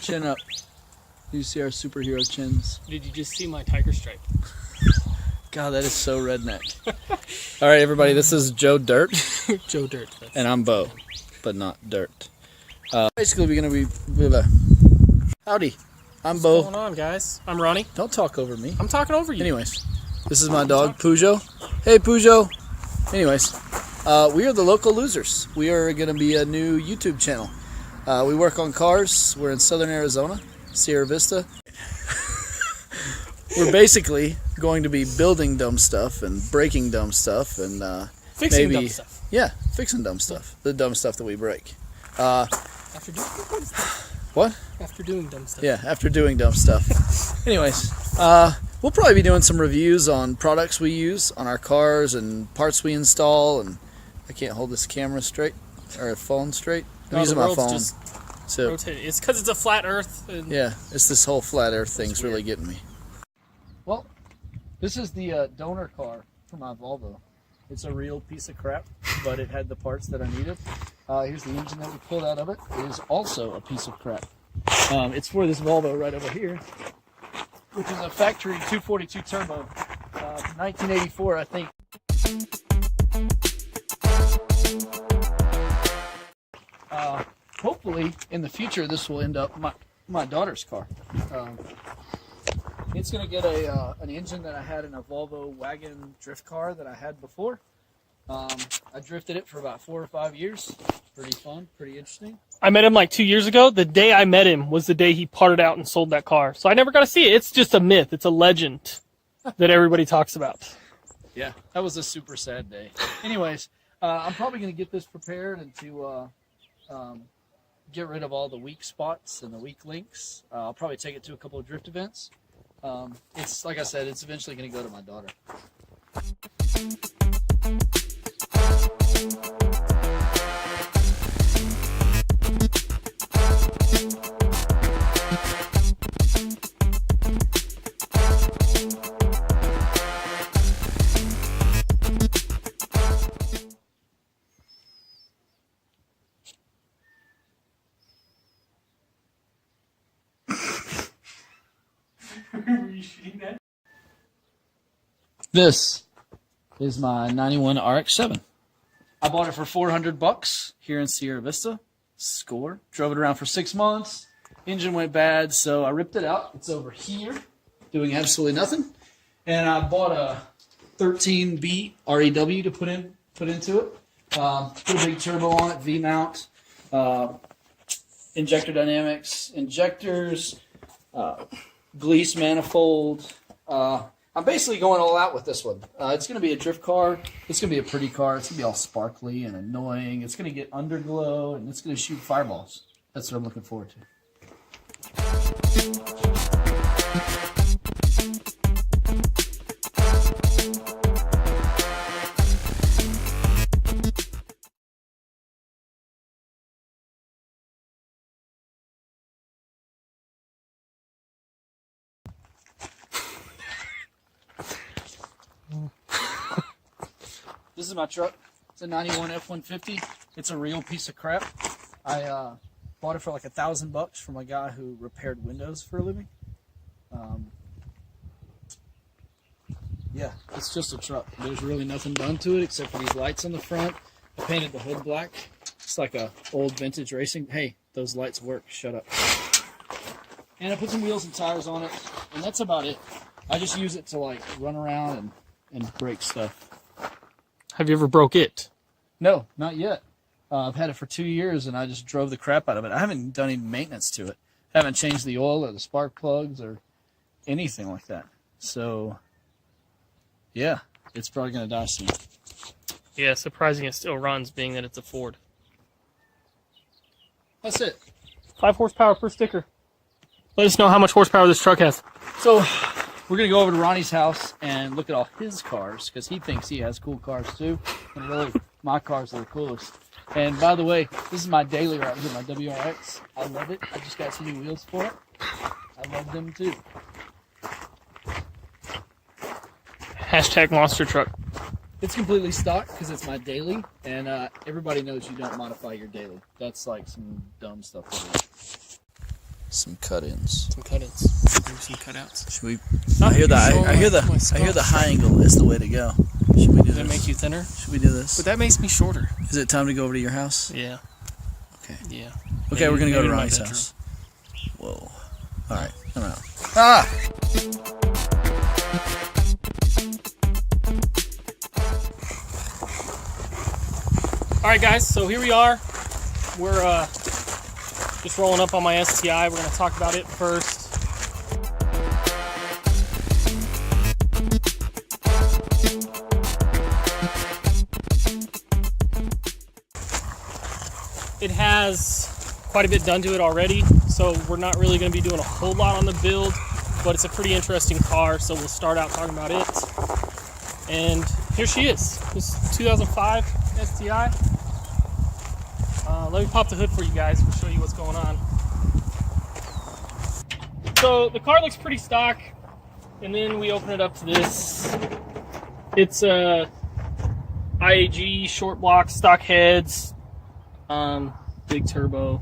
Chin up. You see our superhero chins. Did you just see my tiger stripe? God, that is so redneck. All right, everybody, this is Joe Dirt. Joe Dirt. And I'm Beau, but not Dirt. Basically, we're going to be... Howdy, I'm Beau. What's going on, guys? I'm Ronnie. Don't talk over me. I'm talking over you. Anyways, this is my dog, Peugeot. Hey, Peugeot. Anyways, we are the Local Losers. We are going to be a new YouTube channel. We work on cars. We're in southern Arizona, Sierra Vista. We're basically going to be building dumb stuff and breaking dumb stuff and fixing dumb stuff. Yeah, fixing dumb stuff. The dumb stuff that we break. After doing dumb stuff. What? After doing dumb stuff. Yeah, after doing dumb stuff. Anyways, we'll probably be doing some reviews on products we use on our cars and parts we install. And I can't hold this camera straight or phone straight. I'm using my phone. So rotating. It's because it's a flat Earth. And yeah, it's this whole flat Earth thing's really getting me. Well, this is the donor car for my Volvo. It's a real piece of crap, but it had the parts that I needed. Here's the engine that we pulled out of it. It is also a piece of crap. It's for this Volvo right over here, which is a factory 242 turbo, 1984, I think. Hopefully, in the future, this will end up my daughter's car. It's going to get an engine that I had in a Volvo wagon drift car that I had before. I drifted it for about 4 or 5 years. Pretty fun, pretty interesting. I met him like 2 years ago. The day I met him was the day he parted out and sold that car. So I never got to see it. It's just a myth. It's a legend that everybody talks about. Yeah, that was a super sad day. Anyways, I'm probably going to get this prepared and to get rid of all the weak spots and the weak links. I'll probably take it to a couple of drift events. It's like I said, it's eventually going to go to my daughter. Were you shooting that? This is my 91 RX-7. I bought it for $400 here in Sierra Vista. Score. Drove it around for 6 months. Engine went bad, so I ripped it out. It's over here, doing absolutely nothing. And I bought a 13B REW to put into it. Put a big turbo on it, V-mount, injector dynamics, injectors, Glease manifold. I'm basically going all out with this one. It's going to be a drift car. It's going to be a pretty car. It's going to be all sparkly and annoying. It's going to get underglow, and it's going to shoot fireballs. That's what I'm looking forward to. This is my truck. It's a 91 F-150. It's a real piece of crap. I bought it for like $1,000 from a guy who repaired windows for a living. Yeah, it's just a truck. There's really nothing done to it except for these lights on the front. I painted the hood black. It's like a old vintage racing. Hey, those lights work. Shut up. And I put some wheels and tires on it, and that's about it. I just use it to like run around and break stuff. Have you ever broke it? No, not yet. I've had it for 2 years, and I just drove the crap out of it. I haven't done any maintenance to it. I haven't changed the oil or the spark plugs or anything like that. So, yeah, it's probably going to die soon. Yeah, surprising it still runs, being that it's a Ford. That's it. 5 horsepower per sticker. Let us know how much horsepower this truck has. So, we're going to go over to Ronnie's house and look at all his cars, because he thinks he has cool cars too. And really, my cars are the coolest. And by the way, this is my daily right here, my WRX. I love it. I just got some new wheels for it. I love them too. Hashtag monster truck. It's completely stock because it's my daily, and everybody knows you don't modify your daily. That's like some dumb stuff to do. some cut-ins. Some cut-ins. Some cutouts. Should we? I hear the high angle is the way to go. Should we do Does this? that make you thinner? Should we do this? But that makes me shorter. Is it time to go over to your house? Yeah. Okay. Yeah. Okay, Maybe, we're gonna go to my Ronnie's bedroom. house. Whoa. All right. I'm out. Ah! All right, guys. So here we are. We're just rolling up on my STI. We're gonna talk about it first. It has quite a bit done to it already, so we're not really going to be doing a whole lot on the build, but it's a pretty interesting car, so we'll start out talking about it. And here she is. This is 2005 STI. Let me pop the hood for you guys and show you what's going on. So the car looks pretty stock, and then we open it up to this. It's a IAG short block stock heads. Big turbo.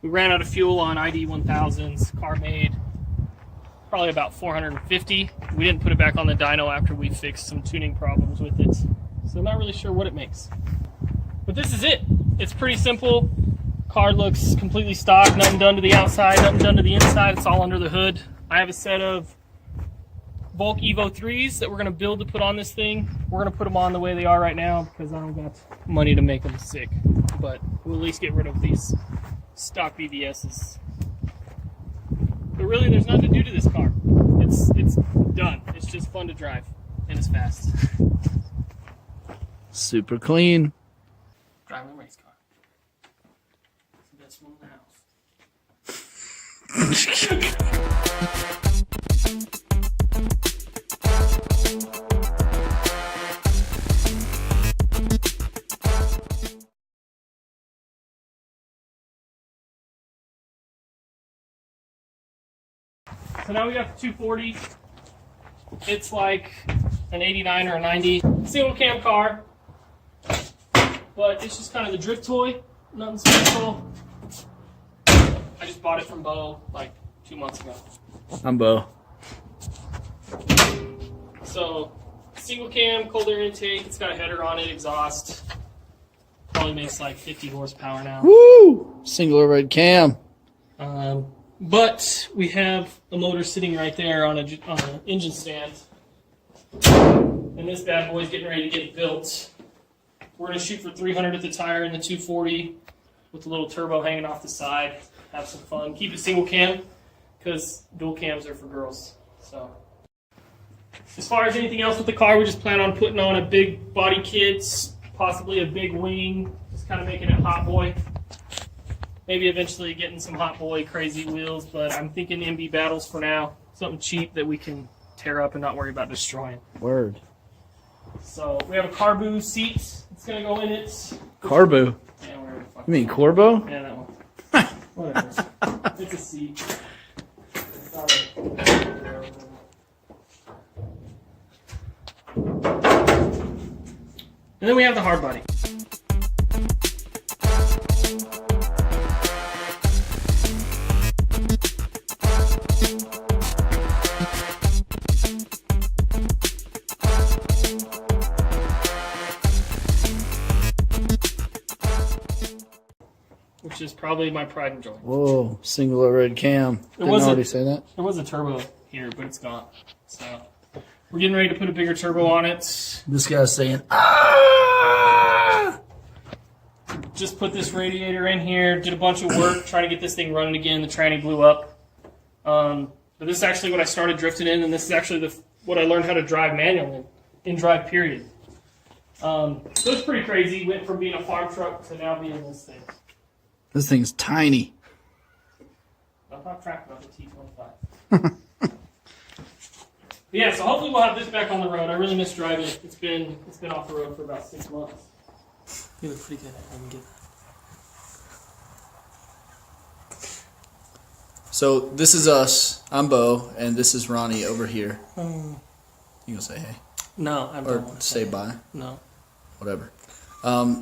We ran out of fuel on ID 1000s. Car made probably about 450. We didn't put it back on the dyno after we fixed some tuning problems with it. So I'm not really sure what it makes. But this is it. It's pretty simple. Car looks completely stock. Nothing done to the outside, nothing done to the inside. It's all under the hood. I have a set of Volk Evo 3s that we're going to build to put on this thing. We're going to put them on the way they are right now because I don't got money to make them sick. But we'll at least get rid of these stock BBSs. But really, there's nothing to do to this car. It's done. It's just fun to drive, and it's fast. Super clean. Driving a race car. It's the best one in the house. So now we got the 240. It's like an 89 or a 90. Single cam car. But it's just kind of the drift toy. Nothing special. I just bought it from Beau like 2 months ago. I'm Beau. So, single cam, cold air intake. It's got a header on it, exhaust. Probably makes like 50 horsepower now. Woo! Single overhead cam. But we have a motor sitting right there on an engine stand. And this bad boy's getting ready to get built. We're going to shoot for 300 at the tire in the 240 with a little turbo hanging off the side. Have some fun. Keep it single cam because dual cams are for girls. So, as far as anything else with the car, we just plan on putting on a big body kit, possibly a big wing, just kind of making it hot boy. Maybe eventually getting some hot boy crazy wheels, but I'm thinking MB Battles for now. Something cheap that we can tear up and not worry about destroying. Word. So we have a Carbu seat. It's gonna go in it. Carbu. Yeah, whatever the fuck. You mean Corbo? Yeah, that one. Whatever. It's a seat. It's not a... And then we have the hard body. Which is probably my pride and joy. Whoa, single overhead cam. Didn't already say that? There was a turbo here, but it's gone. So we're getting ready to put a bigger turbo on it. This guy's saying, ah! Just put this radiator in here, did a bunch of work, trying to get this thing running again. The tranny blew up. But this is actually what I started drifting in, and this is actually what I learned how to drive manual in drive period. So it's pretty crazy. Went from being a farm truck to now being this thing. This thing's tiny. I'm not tracking about the T25. Yeah, so hopefully we'll have this back on the road. I really miss driving it. It's been off the road for about 6 months. You look pretty good. Let me get that. So this is us. I'm Beau, and this is Ronnie over here. You gonna say hey? No, I don't want Or to say bye? No. Whatever.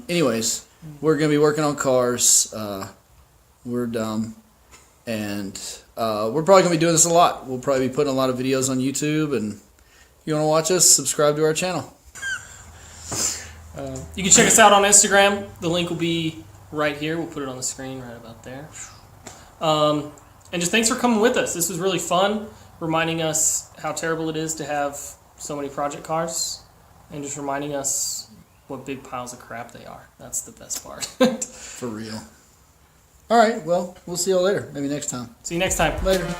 Anyways, we're gonna be working on cars. We're dumb. And we're probably going to be doing this a lot. We'll probably be putting a lot of videos on YouTube. And if you want to watch us, subscribe to our channel. You can check us out on Instagram. The link will be right here. We'll put it on the screen right about there. And just thanks for coming with us. This was really fun, reminding us how terrible it is to have so many project cars, and just reminding us what big piles of crap they are. That's the best part. For real. All right, well, we'll see y'all later. Maybe next time. See you next time. Later.